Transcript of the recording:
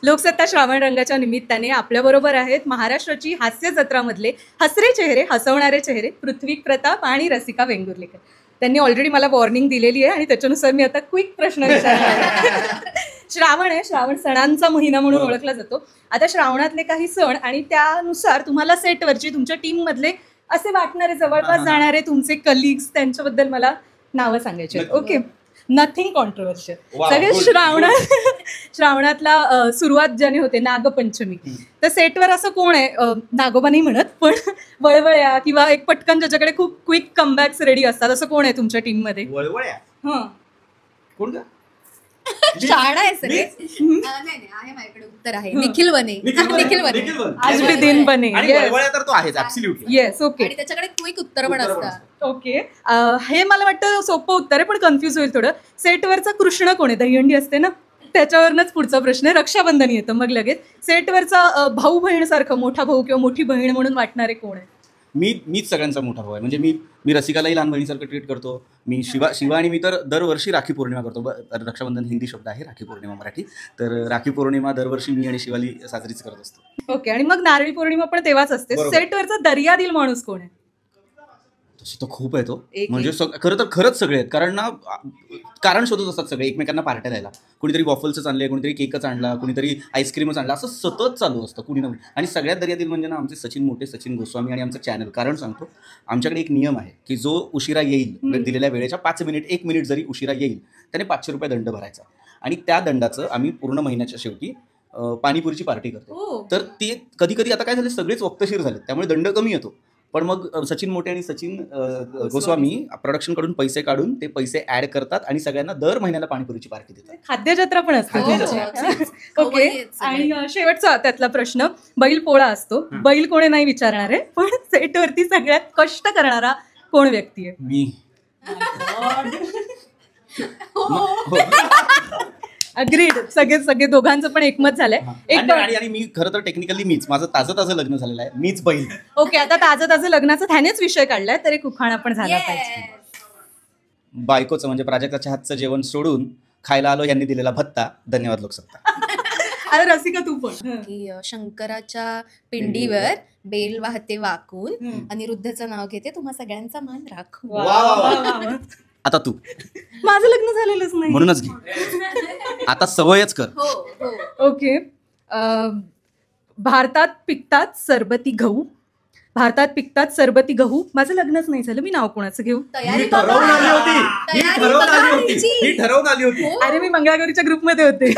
लोकसत्ता श्रावण रंगाच्या निमित्ताने आपल्याबरोबर आहेत महाराष्ट्राची हास्य जत्रामधले हसरे चेहरे, हसवणारे चेहरे पृथ्वी प्रताप आणि रसिका वेंगुर्लेकर. त्यांनी ऑलरेडी मला वॉर्निंग दिलेली आहे आणि त्याच्यानुसार मी आता क्विक प्रश्न विचारणार. श्रावण आहे, श्रावण सणांचा महिना म्हणून ओळखला जातो. आता श्रावणातले काही सण आणि त्यानुसार तुम्हाला सेटवरची तुमच्या टीममधले असे वाटणारे जवळपास जाणारे तुमचे कलिग्स त्यांच्याबद्दल मला नावं सांगायचे. Okay, nothing controversial. सगळे श्रावणातला सुरुवात ज्याने होते नागपंचमी, तर सेटवर असं कोण आहे, नागोबा नाही म्हणत पण वळवळ्या किंवा एक पटकन ज्याच्याकडे खूप क्विक कमबॅक्स रेडी असतात, असं कोण आहे तुमच्या टीम मध्ये? वळवळ्या कोण? शाळा आहे सगळे. नाही आहे, माझ्याकडे उत्तर आहे. निखिल बने. आज भी दिन बने. तर तो आहेच, ऍब्सोल्युटली. Yes, okay. आणि त्याच्याकडे क्विक उत्तर पण असतात. ओके, हे मला वाटतं सोपं उत्तर आहे पण कन्फ्युज होईल थोडं. सेटवरचा कृष्ण कोण आहे? दहीहंडी असते ना, त्याच्यावरनच पुढचा प्रश्न आहे. रक्षाबंधन येतं मग लगेच. सेटवरचा भाऊ बहीण सारखं, मोठा भाऊ किंवा मोठी बहीण म्हणून वाटणारे कोण आहे? मीच सगळ्यांचा मोठा भाऊ आहे. म्हणजे मी रसिकालाही लहान बहिणीसारखं ट्रीट करतो. मी शिवा आणि मी तर दरवर्षी राखी पौर्णिमा करतो. रक्षाबंधन हिंदी शब्द आहे, राखी पौर्णिमा मराठी. तर राखी पौर्णिमा दरवर्षी मी आणि शिवाली साजरीच करत असतो. ओके, आणि मग नारळी पौर्णिमा पण तेव्हाच असते. सेटवरचा दर्यादिल माणूस कोण आहे? तशी तो खूप आहे तो. म्हणजे खरंच सगळे आहेत. कारण शोधत असतात सगळे एकमेकांना पार्ट्या द्यायला. कुणीतरी वॉफल्सच आणले, कुणीतरी केकच आणला, कुणीतरी आईस्क्रीमच आणला, असं सतत चालू असतं कुणी ना. आणि सगळ्यात दर्यादिल म्हणजे ना आमचे सचिन गोस्वामी आणि आमचं चॅनल. कारण सांगतो, आमच्याकडे एक नियम आहे की जो उशिरा येईल, दिलेल्या वेळेच्या 5 मिनिट 1 मिनिट जरी उशिरा येईल त्याने 500 रुपये दंड भरायचा. आणि त्या दंडाचं आम्ही पूर्ण महिन्याच्या शेवटी पाणीपुरीची पार्टी करतो. तर ते कधी आता काय झालं, सगळेच वक्तशीर झाले त्यामुळे दंड कमी येतो. पण मग सचिन मोठे आणि सचिन गोस्वामी प्रोडक्शनकडून पैसे काढून ते पैसे ऍड करतात आणि सगळ्यांना दर महिन्याला पाणीपुरीची पार्टी देतात. खाद्य जत्रा पण असते. ओके, आणि शेवटचा त्यातला प्रश्न, बैल पोळा असतो. बैल कोणी नाही विचारणार आहे, पण सेटवरती सगळ्यात कष्ट करणारा कोण व्यक्ती आहे? मी. अग्रीड. सगळे दोघांचं पण एकमत झालंय. आणि मी खरं तर टेक्निकली मीच, माझं ताजं लग्न झालेलं आहे, मीच बैल. ओके, आता ताजं लग्नाचा त्यानेच विषय काढलाय, तरी कुखाणा पण झाला पाहिजे. बायकोचं म्हणजे प्राजक्ताच्या हातचं जेवण सोडून खायला आलो यांनी दिलेला भत्ता. धन्यवाद लोकसत्ता. अरे रसिका तू पण. की शंकराच्या पिंडीवर बेल वाहते वाकून, अनिरुद्धचं नाव घेते, तुम्हा सगळ्यांचा मान राखू. आता तू. माझं लग्न झालेलंच नाही म्हणूनच घे आता, सवयच कर. ओके, भारतात पिकतात सरबती गहू. माझं लग्नच नाही झालं, मी नाव कोणाचं घेऊ? ठरवून आली होती. अरे मी मंगळागौरीच्या ग्रुपमध्ये होते.